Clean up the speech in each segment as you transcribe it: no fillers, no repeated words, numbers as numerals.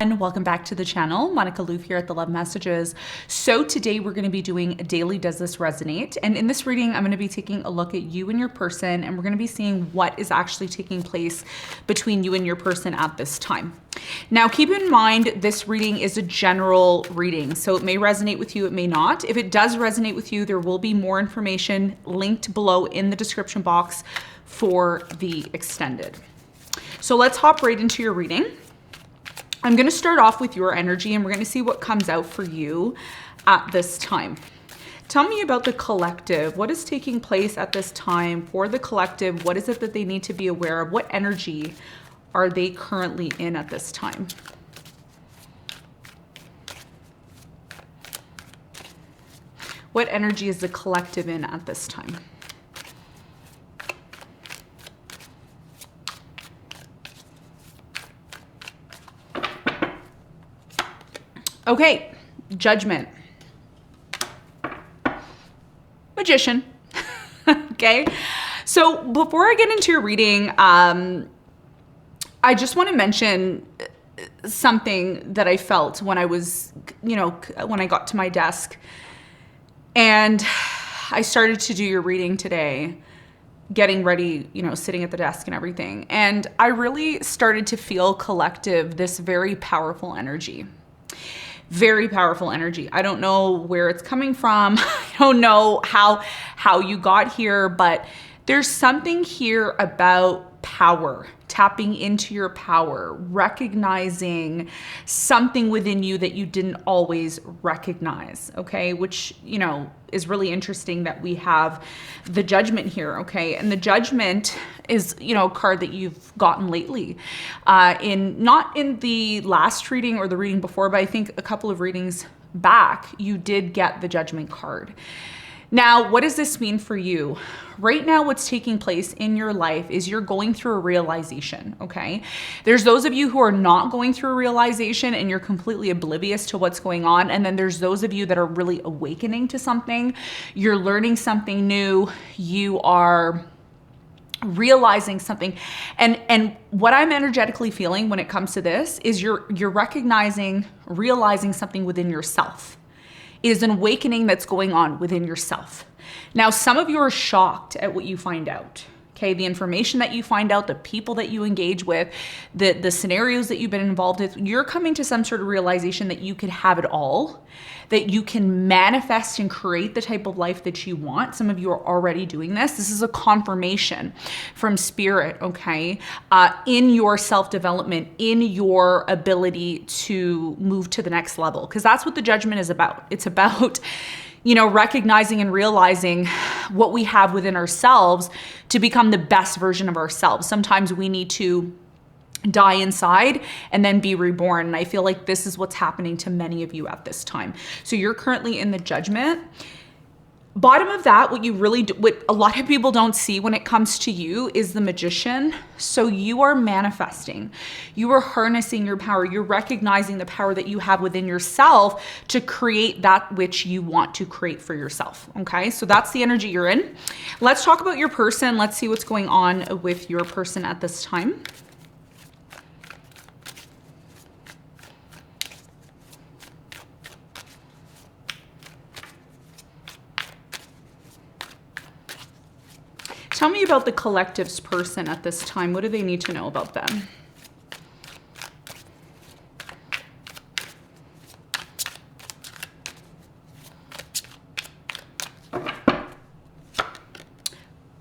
And welcome back to the channel. Monica Loof here at The Love Messages. So today we're going to be doing Daily Does This Resonate? And in this reading, I'm going to be taking a look at you and your person, and we're going to be seeing what is actually taking place between you and your person at this time. Now, keep in mind, this reading is a general reading, so it may resonate with you, it may not. If it does resonate with you, there will be more information linked below in the description box for the extended. So let's hop right into your reading. I'm going to start off with your energy, and we're going to see what comes out for you at this time. Tell me about the collective. What is taking place at this time for the collective? What is it that they need to be aware of? What energy are they currently in at this time? What energy is the collective in at this time? Okay, Judgment. Magician. Okay, so before I get into your reading, I just want to mention something that I felt when I was, when I got to my desk and I started to do your reading today, getting ready, sitting at the desk and everything. And I really started to feel collective, this very powerful energy. Very powerful energy. I don't know where it's coming from. I don't know how you got here, but there's something here about power, tapping into your power, recognizing something within you that you didn't always recognize, okay? Which, is really interesting that we have the Judgment here, okay? And the Judgment is, a card that you've gotten lately. Not in the last reading or the reading before, but I think a couple of readings back, you did get the Judgment card. Now, what does this mean for you? Right now, what's taking place in your life is you're going through a realization, okay? There's those of you who are not going through a realization and you're completely oblivious to what's going on. And then there's those of you that are really awakening to something. You're learning something new. You are realizing something. And what I'm energetically feeling when it comes to this is you're realizing something within yourself. It is an awakening that's going on within yourself. Now, some of you are shocked at what you find out. Okay, the information that you find out, the people that you engage with, the scenarios that you've been involved with, you're coming to some sort of realization that you can have it all, that you can manifest and create the type of life that you want. Some of you are already doing this. This is a confirmation from Spirit, okay, in your self-development, in your ability to move to the next level, because that's what the Judgment is about. It's about recognizing and realizing what we have within ourselves to become the best version of ourselves. Sometimes we need to die inside and then be reborn. And I feel like this is what's happening to many of you at this time. So you're currently in the Judgment. Bottom of that, what a lot of people don't see when it comes to you is the Magician. So you are manifesting, you are harnessing your power, you're recognizing the power that you have within yourself to create that which you want to create for yourself. Okay, so that's the energy you're in. Let's talk about your person. Let's see what's going on with your person at this time. Tell me about the collective's person at this time. What do they need to know about them?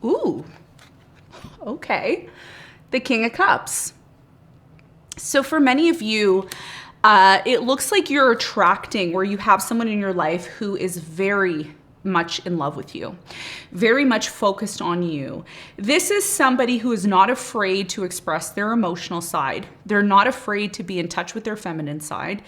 Ooh, okay. The King of Cups. So for many of you, it looks like you're attracting, where you have someone in your life who is very much in love with you, very much focused on you. This is somebody who is not afraid to express their emotional side. They're not afraid to be in touch with their feminine side.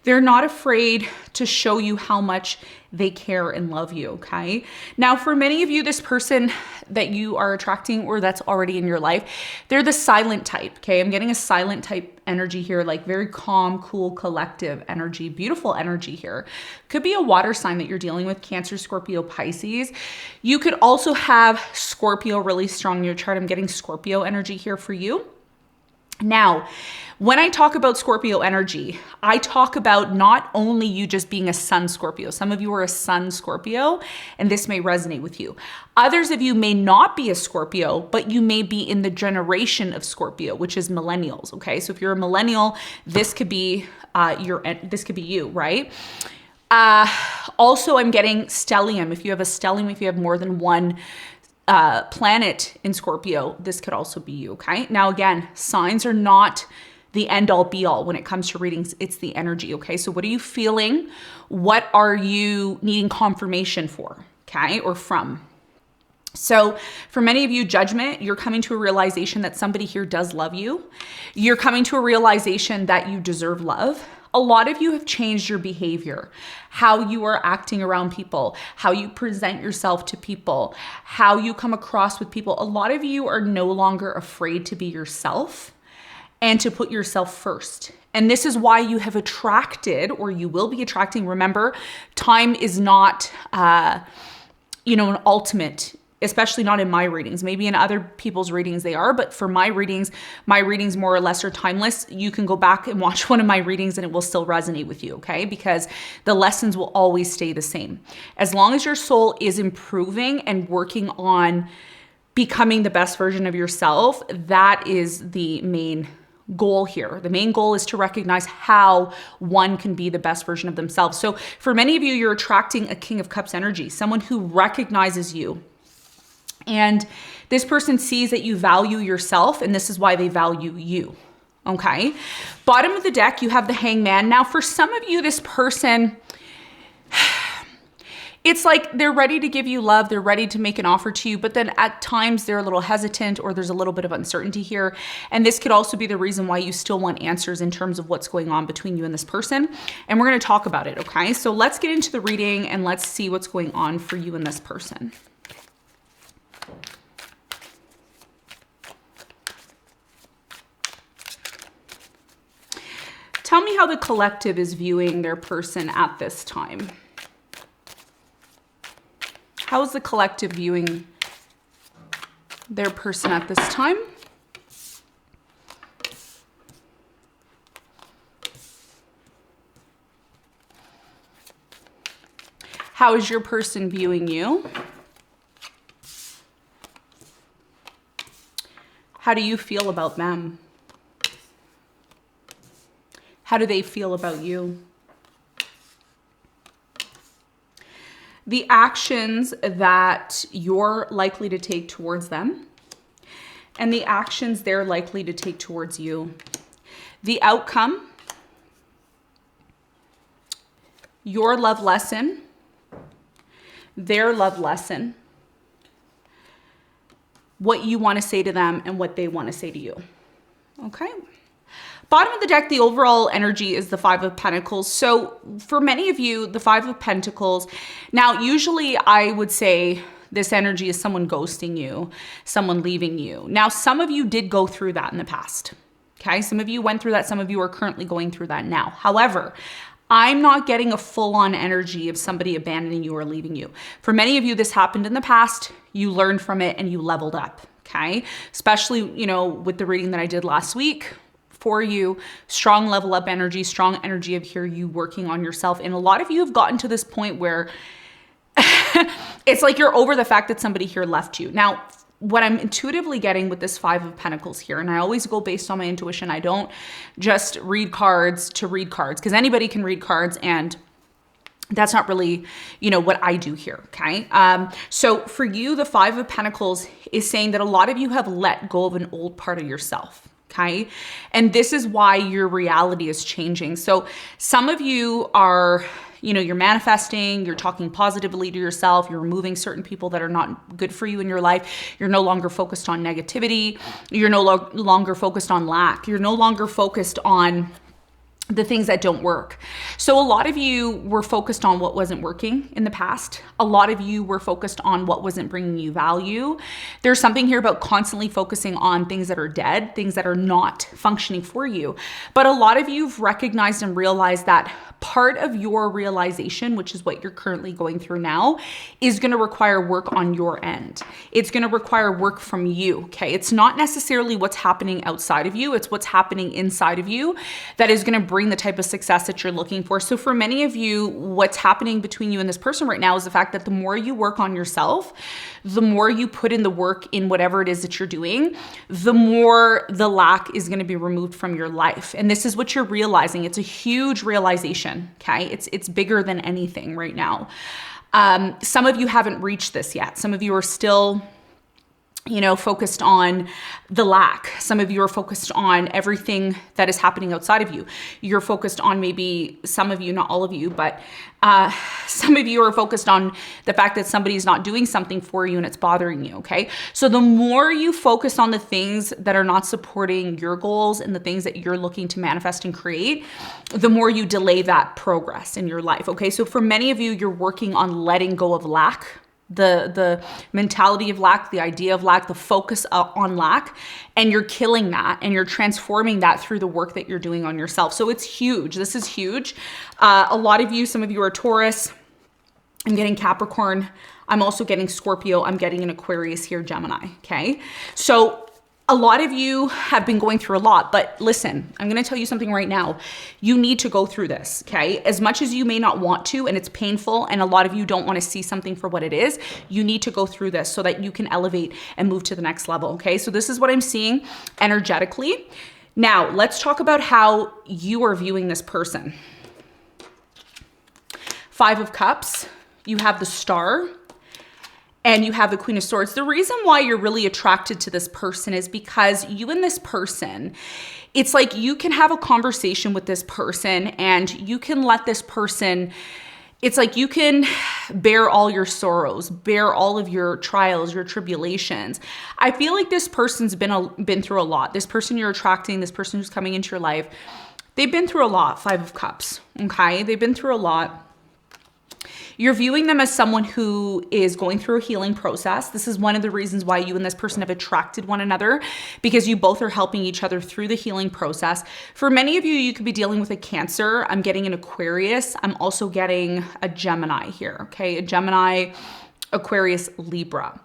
They're not afraid to show you how much they care and love you, okay? Now, for many of you, this person that you are attracting or that's already in your life, they're the silent type, okay? I'm getting a silent type energy here, like very calm, cool, collective energy, beautiful energy here. Could be a water sign that you're dealing with, Cancer, Scorpio, Pisces. You could also have Scorpio really strong in your chart. I'm getting Scorpio energy here for you. Now, when I talk about Scorpio energy, I talk about not only you just being a sun Scorpio. Some of you are a sun Scorpio, and this may resonate with you. Others of you may not be a Scorpio, but you may be in the generation of Scorpio, which is millennials. Okay, so if you're a millennial, this could be you, right? Also, I'm getting stellium. If you have a stellium, if you have more than one planet in Scorpio, this could also be you. Okay, now again, signs are not the end all be all when it comes to readings. It's the energy. Okay, so what are you feeling? What are you needing confirmation for? Okay, or from? So for many of you, judgment, you're coming to a realization that somebody here does love you. You're coming to a realization that you deserve love. A lot of you have changed your behavior, how you are acting around people, how you present yourself to people, how you come across with people. A lot of you are no longer afraid to be yourself and to put yourself first. And this is why you have attracted, or you will be attracting. Remember, time is not, an ultimate, especially not in my readings. Maybe in other people's readings they are, but for my readings more or less are timeless. You can go back and watch one of my readings and it will still resonate with you, okay? Because the lessons will always stay the same. As long as your soul is improving and working on becoming the best version of yourself, that is the main goal here. The main goal is to recognize how one can be the best version of themselves. So for many of you, you're attracting a King of Cups energy, someone who recognizes you. And this person sees that you value yourself, and this is why they value you. Okay. Bottom of the deck, you have the Hangman. Now, for some of you, this person, it's like they're ready to give you love. They're ready to make an offer to you, but then at times they're a little hesitant, or there's a little bit of uncertainty here. And this could also be the reason why you still want answers in terms of what's going on between you and this person. And we're going to talk about it. Okay. So let's get into the reading and let's see what's going on for you and this person. Tell me how the collective is viewing their person at this time. How is the collective viewing their person at this time? How is your person viewing you? How do you feel about them? How do they feel about you? The actions that you're likely to take towards them, and the actions they're likely to take towards you. The outcome, your love lesson, their love lesson, what you want to say to them and what they want to say to you. Okay. Bottom of the deck, the overall energy is the Five of Pentacles. So for many of you, the Five of Pentacles, now usually I would say this energy is someone ghosting you, someone leaving you. Now, some of you did go through that in the past. Okay, some of you went through that. Some of you are currently going through that now. However, I'm not getting a full-on energy of somebody abandoning you or leaving you. For many of you, this happened in the past. You learned from it and you leveled up. Okay, especially, with the reading that I did last week. For you, strong level up energy, strong energy of here, you working on yourself. And a lot of you have gotten to this point where it's like you're over the fact that somebody here left you. Now, what I'm intuitively getting with this Five of Pentacles here, and I always go based on my intuition. I don't just read cards to read cards, because anybody can read cards, and that's not really, what I do here. Okay. So for you, the Five of Pentacles is saying that a lot of you have let go of an old part of yourself. Okay. And this is why your reality is changing. So some of you are, you're manifesting, you're talking positively to yourself, you're removing certain people that are not good for you in your life. You're no longer focused on negativity. You're no longer focused on lack. You're no longer focused on the things that don't work. So a lot of you were focused on what wasn't working in the past. A lot of you were focused on what wasn't bringing you value. There's something here about constantly focusing on things that are dead, things that are not functioning for you. But a lot of you've recognized and realized that part of your realization, which is what you're currently going through now, is going to require work on your end. It's going to require work from you, okay? It's not necessarily what's happening outside of you, it's what's happening inside of you that is going to bring the type of success that you're looking for. So for many of you, what's happening between you and this person right now is the fact that the more you work on yourself, the more you put in the work in whatever it is that you're doing, the more the lack is going to be removed from your life. And this is what you're realizing. It's a huge realization, okay? It's bigger than anything right now. Some of you haven't reached this yet. Some of you are still focused on the lack. Some of you are focused on everything that is happening outside of you. You're focused on, maybe some of you, not all of you, but some of you are focused on the fact that somebody's not doing something for you and it's bothering you, okay? So the more you focus on the things that are not supporting your goals and the things that you're looking to manifest and create, the more you delay that progress in your life, okay? So for many of you, you're working on letting go of lack, the mentality of lack, the idea of lack, the focus on lack, and you're killing that and you're transforming that through the work that you're doing on yourself. So it's huge. This is huge. A lot of you, some of you are Taurus. I'm getting Capricorn. I'm also getting Scorpio. I'm getting an Aquarius here, Gemini. Okay. So a lot of you have been going through a lot, but listen, I'm going to tell you something right now. You need to go through this, okay? As much as you may not want to, and it's painful, and a lot of you don't want to see something for what it is, you need to go through this so that you can elevate and move to the next level, okay? So this is what I'm seeing energetically. Now, let's talk about how you are viewing this person. 5 of Cups, you have the Star, and you have the Queen of Swords. The reason why you're really attracted to this person is because you and this person, it's like you can have a conversation with this person and you can let this person, it's like you can bear all your sorrows, bear all of your trials, your tribulations. I feel like this person's been through a lot. This person you're attracting, this person who's coming into your life, they've been through a lot, 5 of Cups, okay? They've been through a lot. You're viewing them as someone who is going through a healing process. This is one of the reasons why you and this person have attracted one another, because you both are helping each other through the healing process. For many of you, you could be dealing with a Cancer. I'm getting an Aquarius. I'm also getting a Gemini here, okay? A Gemini, Aquarius, Libra.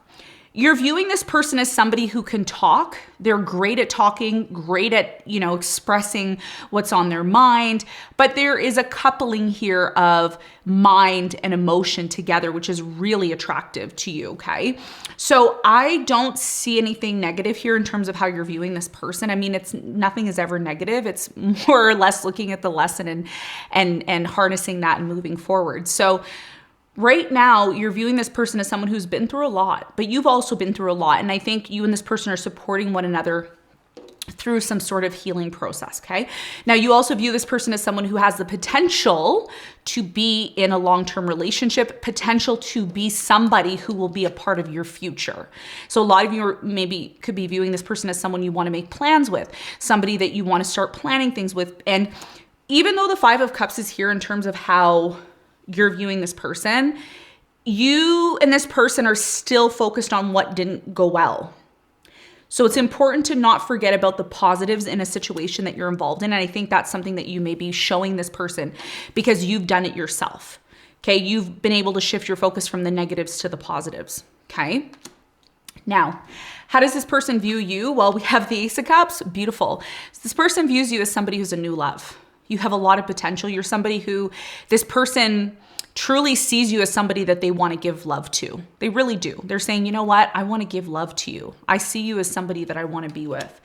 You're viewing this person as somebody who can talk. They're great at talking, great at, expressing what's on their mind. But there is a coupling here of mind and emotion together, which is really attractive to you, okay? So I don't see anything negative here in terms of how you're viewing this person. I mean, nothing is ever negative. It's more or less looking at the lesson and harnessing that and moving forward. So right now, you're viewing this person as someone who's been through a lot, but you've also been through a lot. And I think you and this person are supporting one another through some sort of healing process, okay? Now, you also view this person as someone who has the potential to be in a long-term relationship, potential to be somebody who will be a part of your future. So a lot of you maybe could be viewing this person as someone you want to make plans with, somebody that you want to start planning things with. And even though the 5 of Cups is here in terms of how you're viewing this person, you and this person are still focused on what didn't go well. So it's important to not forget about the positives in a situation that you're involved in. And I think that's something that you may be showing this person because you've done it yourself. Okay. You've been able to shift your focus from the negatives to the positives. Okay. Now, how does this person view you? Well, we have the Ace of Cups. Beautiful. So this person views you as somebody who's a new love. You have a lot of potential. You're somebody who this person truly sees you as somebody that they want to give love to. They really do. They're saying, you know what? I want to give love to you. I see you as somebody that I want to be with.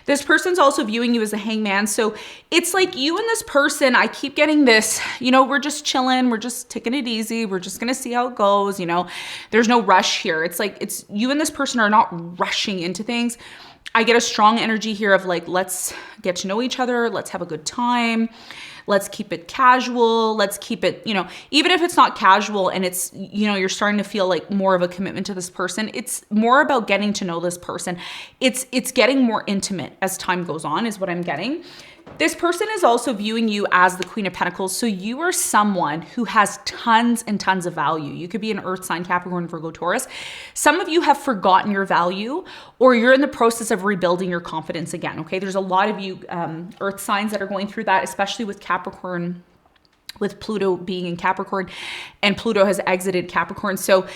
This person's also viewing you as a hangman. So it's like you and this person, I keep getting this, we're just chilling. We're just taking it easy. We're just going to see how it goes. There's no rush here. It's like it's you and this person are not rushing into things. I get a strong energy here of like, let's get to know each other. Let's have a good time. Let's keep it casual. Let's keep it, even if it's not casual and it's, you're starting to feel like more of a commitment to this person. It's more about getting to know this person. It's getting more intimate as time goes on is what I'm getting. This person is also viewing you as the Queen of Pentacles. So you are someone who has tons and tons of value. You could be an earth sign, Capricorn, Virgo, Taurus. Some of you have forgotten your value, or you're in the process of rebuilding your confidence again. Okay. There's a lot of you earth signs that are going through that, especially with Capricorn, with Pluto being in Capricorn, and Pluto has exited Capricorn. So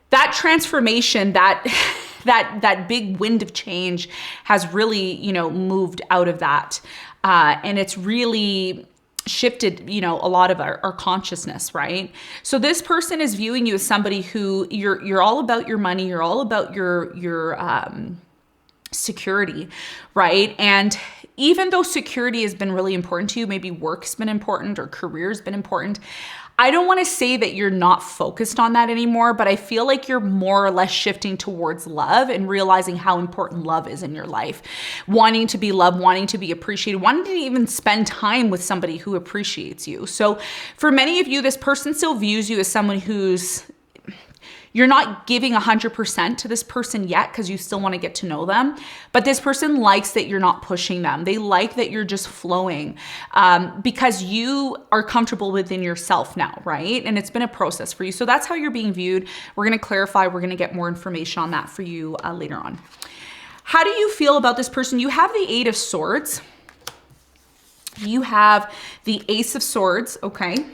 that transformation, that big wind of change has really, moved out of that. And it's really shifted, a lot of our consciousness, right? So this person is viewing you as somebody who you're all about your money. You're all about your security, right? And even though security has been really important to you, maybe work's been important or career's been important, I don't want to say that you're not focused on that anymore, but I feel like you're more or less shifting towards love and realizing how important love is in your life. Wanting to be loved, wanting to be appreciated, wanting to even spend time with somebody who appreciates you. So for many of you, this person still views you as someone who's you're not giving 100% to this person yet because you still want to get to know them. But this person likes that you're not pushing them. They like that you're just flowing because you are comfortable within yourself now, right? And it's been a process for you. So that's how you're being viewed. We're going to clarify. We're going to get more information on that for you later on. How do you feel about this person? You have the Eight of Swords. You have the Ace of Swords, okay?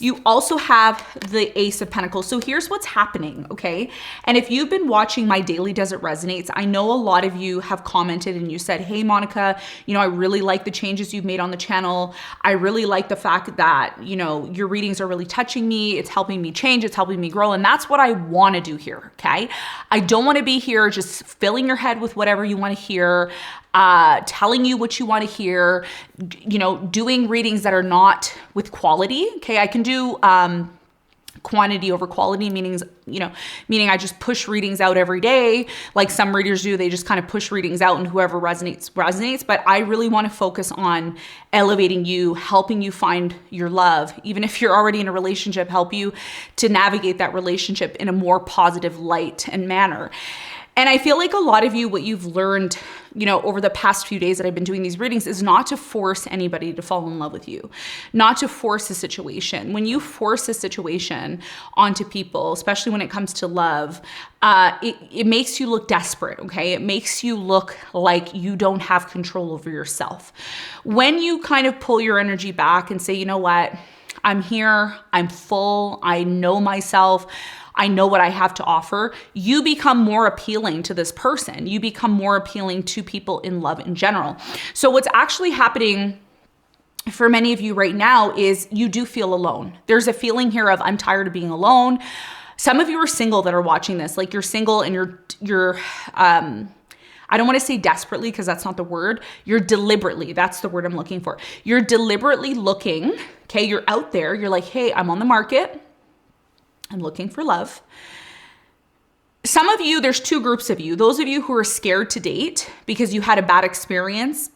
You also have the Ace of Pentacles. So here's what's happening, okay? And if you've been watching my Daily Does It Resonates, I know a lot of you have commented and you said, hey, Monica, I really like the changes you've made on the channel. I really like the fact that, your readings are really touching me. It's helping me change. It's helping me grow. And that's what I want to do here, okay? I don't want to be here just filling your head with whatever you want to hear. Telling you what you want to hear, doing readings that are not with quality. Okay. I can do, quantity over quality, meaning I just push readings out every day. Like some readers do, they just kind of push readings out and whoever resonates. But I really want to focus on elevating you, helping you find your love. Even if you're already in a relationship, help you to navigate that relationship in a more positive light and manner. And I feel like a lot of you, what you've learned, over the past few days that I've been doing these readings is not to force anybody to fall in love with you, not to force a situation. When you force a situation onto people, especially when it comes to love, it makes you look desperate, okay? It makes you look like you don't have control over yourself. When you kind of pull your energy back and say, you know what, I'm here, I'm full, I know myself, I know what I have to offer, you become more appealing to this person. You become more appealing to people in love in general. So what's actually happening for many of you right now is you do feel alone. There's a feeling here of I'm tired of being alone. Some of you are single that are watching this, like you're single and you're I don't want to say desperately because that's not the word. You're deliberately, that's the word I'm looking for. You're deliberately looking, okay? You're out there. You're like, hey, I'm on the market. I'm looking for love. Some of you, there's two groups of you. Those of you who are scared to date because you had a bad experience.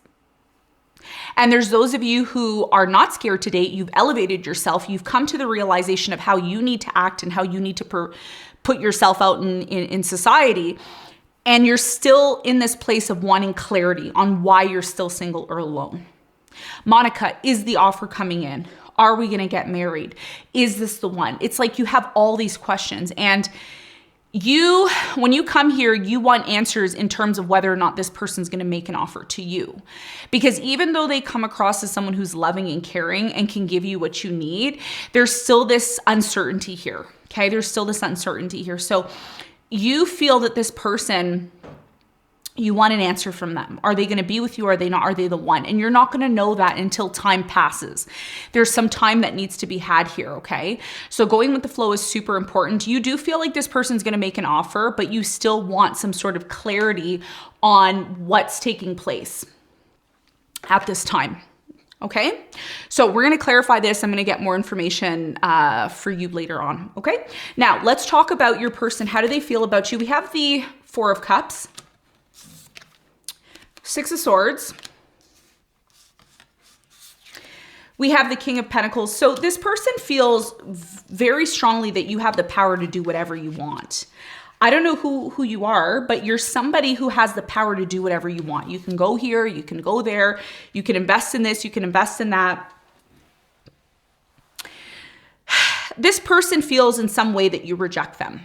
And there's those of you who are not scared to date. You've elevated yourself. You've come to the realization of how you need to act and how you need to put yourself out in society. And you're still in this place of wanting clarity on why you're still single or alone. Monica, is the offer coming in? Are we going to get married? Is this the one? It's like you have all these questions. And when you come here, you want answers in terms of whether or not this person's going to make an offer to you. Because even though they come across as someone who's loving and caring and can give you what you need, there's still this uncertainty here. Okay. There's still this uncertainty here. So you feel that this person, you want an answer from them. Are they going to be with you? Or are they not? Are they the one? And you're not going to know that until time passes. There's some time that needs to be had here, okay? So going with the flow is super important. You do feel like this person's going to make an offer, but you still want some sort of clarity on what's taking place at this time, okay? So we're going to clarify this. I'm going to get more information for you later on, okay? Now, let's talk about your person. How do they feel about you? We have the Four of Cups. Six of Swords. We have the King of Pentacles. So this person feels very strongly that you have the power to do whatever you want. I don't know who you are, but you're somebody who has the power to do whatever you want. You can go here, you can go there, you can invest in this, you can invest in that. This person feels in some way that you reject them.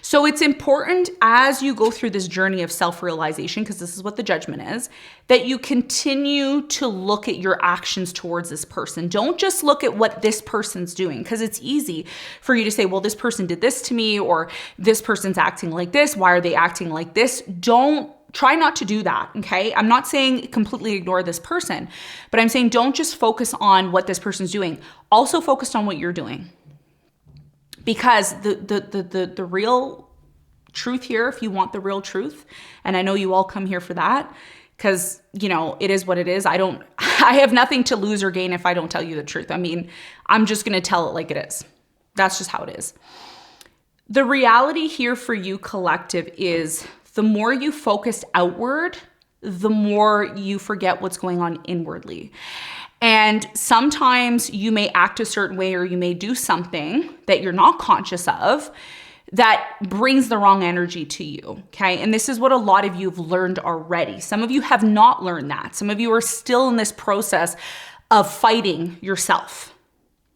So it's important as you go through this journey of self-realization, because this is what the judgment is, that you continue to look at your actions towards this person. Don't just look at what this person's doing, because it's easy for you to say, well, this person did this to me, or this person's acting like this. Why are they acting like this? Try not to do that, okay? I'm not saying completely ignore this person, but I'm saying don't just focus on what this person's doing. Also focus on what you're doing. Because the real truth here, if you want the real truth, and I know you all come here for that, because, it is what it is. I have nothing to lose or gain if I don't tell you the truth. I mean, I'm just going to tell it like it is. That's just how it is. The reality here for you, collective, is the more you focus outward, the more you forget what's going on inwardly. And sometimes you may act a certain way, or you may do something that you're not conscious of that brings the wrong energy to you, okay? And this is what a lot of you have learned already. Some of you have not learned that. Some of you are still in this process of fighting yourself,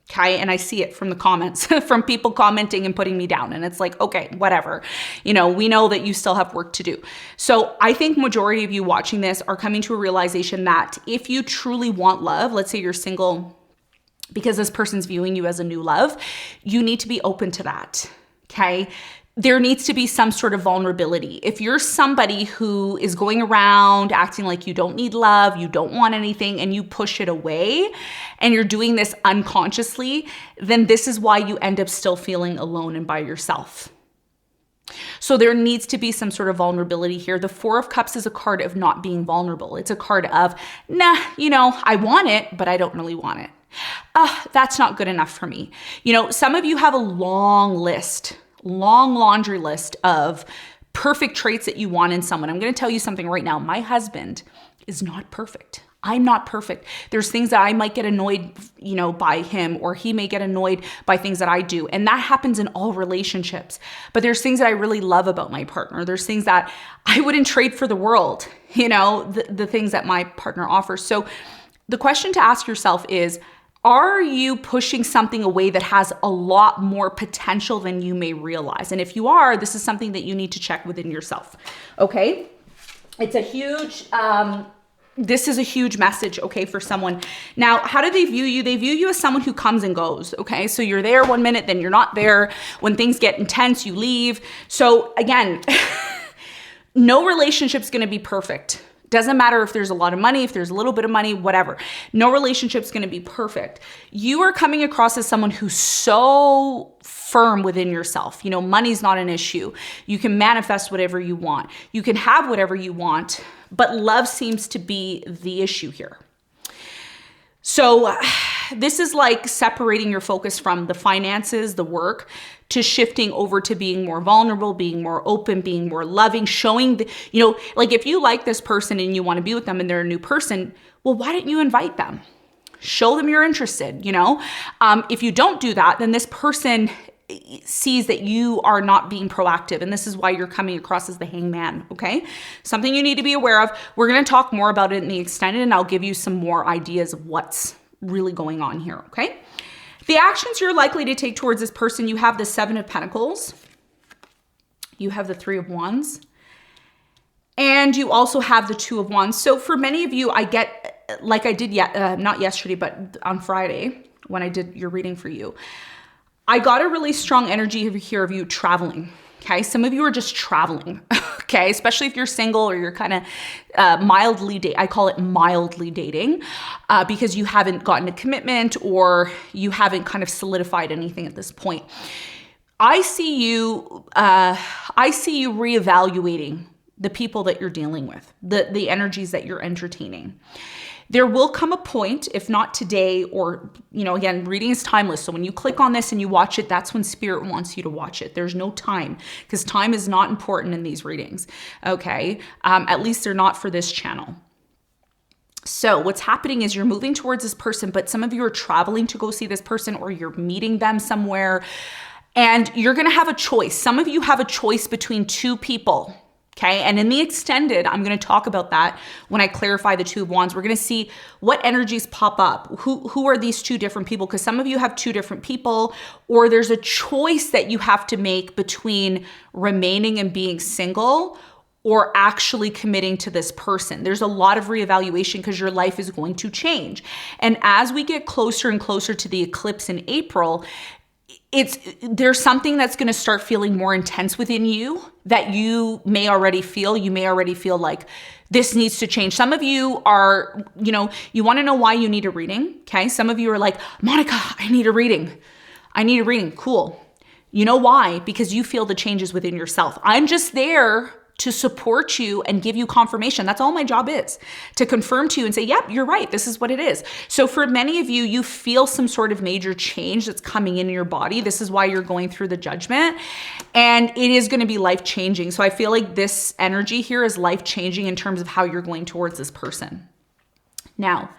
okay? And I see it from the comments, from people commenting and putting me down. And it's like, okay, whatever. We know that you still have work to do. So I think majority of you watching this are coming to a realization that if you truly want love, let's say you're single because this person's viewing you as a new love, you need to be open to that, okay? There needs to be some sort of vulnerability. If you're somebody who is going around acting like you don't need love, you don't want anything, and you push it away, and you're doing this unconsciously, then this is why you end up still feeling alone and by yourself. So there needs to be some sort of vulnerability here. The Four of Cups is a card of not being vulnerable. It's a card of, I want it, but I don't really want it. That's not good enough for me. Some of you have a long laundry list of perfect traits that you want in someone. I'm going to tell you something right now. My husband is not perfect. I'm not perfect. There's things that I might get annoyed, by him, or he may get annoyed by things that I do. And that happens in all relationships. But there's things that I really love about my partner. There's things that I wouldn't trade for the world, the things that my partner offers. So the question to ask yourself is, are you pushing something away that has a lot more potential than you may realize? And if you are, this is something that you need to check within yourself, okay? It's a huge, this is a huge message, okay, for someone. Now, how do they view you? They view you as someone who comes and goes, okay? So you're there one minute, then you're not there. When things get intense, you leave. So again, no relationship's gonna be perfect. Doesn't matter if there's a lot of money, if there's a little bit of money, whatever. No relationship's going to be perfect. You are coming across as someone who's so firm within yourself. Money's not an issue. You can manifest whatever you want. You can have whatever you want, but love seems to be the issue here. So this is like separating your focus from the finances, the work, to shifting over to being more vulnerable, being more open, being more loving, showing like if you like this person and you want to be with them and they're a new person, well, why didn't you invite them? Show them you're interested, If you don't do that, then this person sees that you are not being proactive. And this is why you're coming across as the hangman, okay? Something you need to be aware of. We're going to talk more about it in the extended, and I'll give you some more ideas of what's really going on here, okay? The actions you're likely to take towards this person, you have the Seven of Pentacles, you have the Three of Wands, and you also have the Two of Wands. So for many of you, I get, like I did not yesterday, but on Friday when I did your reading for you, I got a really strong energy here of you traveling. Okay, some of you are just traveling, okay, especially if you're single or you're kind of I call it mildly dating, because you haven't gotten a commitment or you haven't kind of solidified anything at this point. I see you reevaluating the people that you're dealing with, the energies that you're entertaining. There will come a point, if not today, or, again, reading is timeless. So when you click on this and you watch it, that's when Spirit wants you to watch it. There's no time, because time is not important in these readings, okay? At least they're not for this channel. So what's happening is you're moving towards this person, but some of you are traveling to go see this person, or you're meeting them somewhere. And you're going to have a choice. Some of you have a choice between two people. Okay. And in the extended, I'm going to talk about that when I clarify the Two of Wands. We're going to see what energies pop up. Who are these two different people? Because some of you have two different people, or there's a choice that you have to make between remaining and being single or actually committing to this person. There's a lot of reevaluation because your life is going to change. And as we get closer and closer to the eclipse in April, there's something that's going to start feeling more intense within you that you may already feel. You may already feel like this needs to change. Some of you are, you want to know why you need a reading. Okay. Some of you are like, Monica, I need a reading. I need a reading. Cool. You know why? Because you feel the changes within yourself. I'm just there to support you and give you confirmation. That's all my job is, to confirm to you and say, yep, you're right. This is what it is. So for many of you, you feel some sort of major change that's coming in your body. This is why you're going through the judgment, and it is going to be life-changing. So I feel like this energy here is life-changing in terms of how you're going towards this person. Now,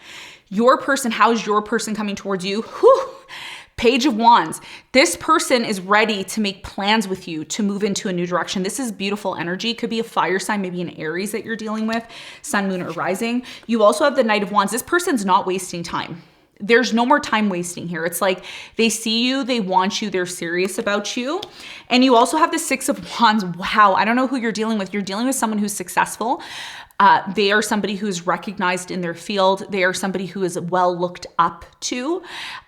your person, how is your person coming towards you? Whew. Page of Wands. This person is ready to make plans with you to move into a new direction. This is beautiful energy. It could be a fire sign, maybe an Aries that you're dealing with, sun, moon, or rising. You also have the Knight of Wands. This person's not wasting time. There's no more time wasting here. It's like they see you, they want you, they're serious about you. And you also have the Six of Wands. Wow, I don't know who you're dealing with. You're dealing with someone who's successful. They are somebody who's recognized in their field. They are somebody who is well looked up to.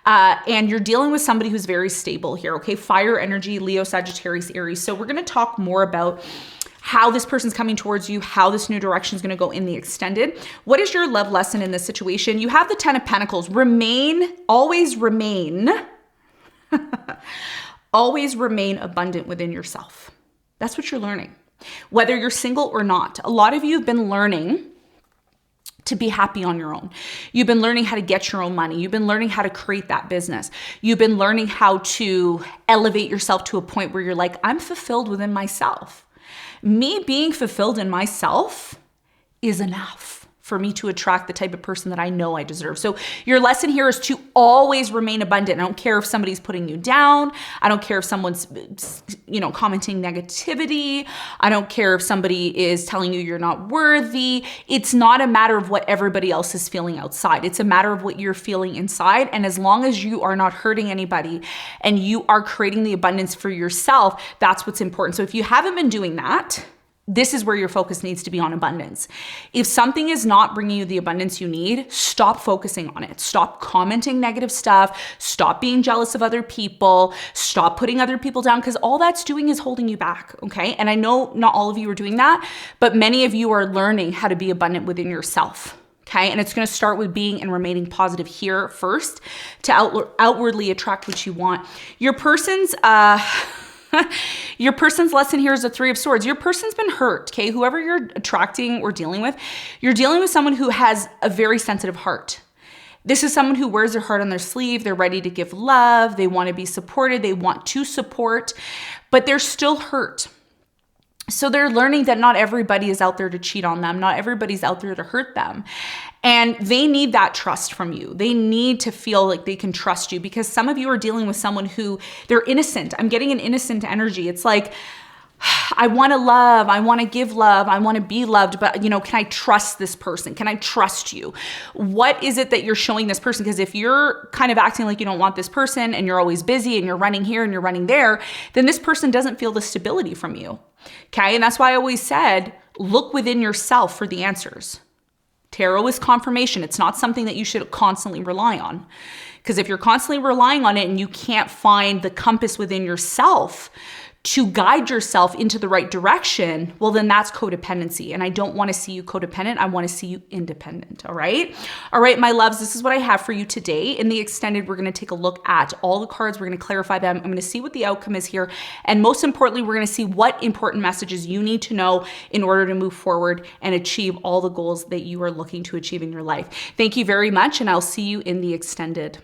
And you're dealing with somebody who's very stable here, okay? Fire energy, Leo, Sagittarius, Aries. So we're going to talk more about how this person's coming towards you, how this new direction is going to go in the extended. What is your love lesson in this situation? You have the Ten of Pentacles. Always remain abundant within yourself. That's what you're learning. Whether you're single or not, a lot of you have been learning to be happy on your own. You've been learning how to get your own money. You've been learning how to create that business. You've been learning how to elevate yourself to a point where you're like, I'm fulfilled within myself. Me being fulfilled in myself is enough for me to attract the type of person that I know I deserve. So your lesson here is to always remain abundant. I don't care if somebody's putting you down. I don't care if someone's, commenting negativity. I don't care if somebody is telling you you're not worthy. It's not a matter of what everybody else is feeling outside. It's a matter of what you're feeling inside. And as long as you are not hurting anybody and you are creating the abundance for yourself, that's what's important. So if you haven't been doing that, this is where your focus needs to be, on abundance. If something is not bringing you the abundance you need, stop focusing on it. Stop commenting negative stuff. Stop being jealous of other people. Stop putting other people down, because all that's doing is holding you back, okay? And I know not all of you are doing that, but many of you are learning how to be abundant within yourself. Okay. And it's going to start with being and remaining positive here first to outwardly attract what you want. Your person's lesson here is the Three of Swords. Your person's been hurt, okay? Whoever you're attracting or dealing with, you're dealing with someone who has a very sensitive heart. This is someone who wears their heart on their sleeve. They're ready to give love. They want to be supported. They want to support, but they're still hurt. So they're learning that not everybody is out there to cheat on them. Not everybody's out there to hurt them. And they need that trust from you. They need to feel like they can trust you, because some of you are dealing with someone who, they're innocent. I'm getting an innocent energy. It's like, I want to love, I want to give love, I want to be loved, but can I trust this person? Can I trust you? What is it that you're showing this person? Because if you're kind of acting like you don't want this person and you're always busy and you're running here and you're running there, then this person doesn't feel the stability from you. Okay. And that's why I always said, look within yourself for the answers. Tarot is confirmation. It's not something that you should constantly rely on. Because if you're constantly relying on it and you can't find the compass within yourself to guide yourself into the right direction, well, then that's codependency. And I don't want to see you codependent. I want to see you independent. All right. All right, my loves, this is what I have for you today. In the extended, we're going to take a look at all the cards. We're going to clarify them. I'm going to see what the outcome is here. And most importantly, we're going to see what important messages you need to know in order to move forward and achieve all the goals that you are looking to achieve in your life. Thank you very much. And I'll see you in the extended.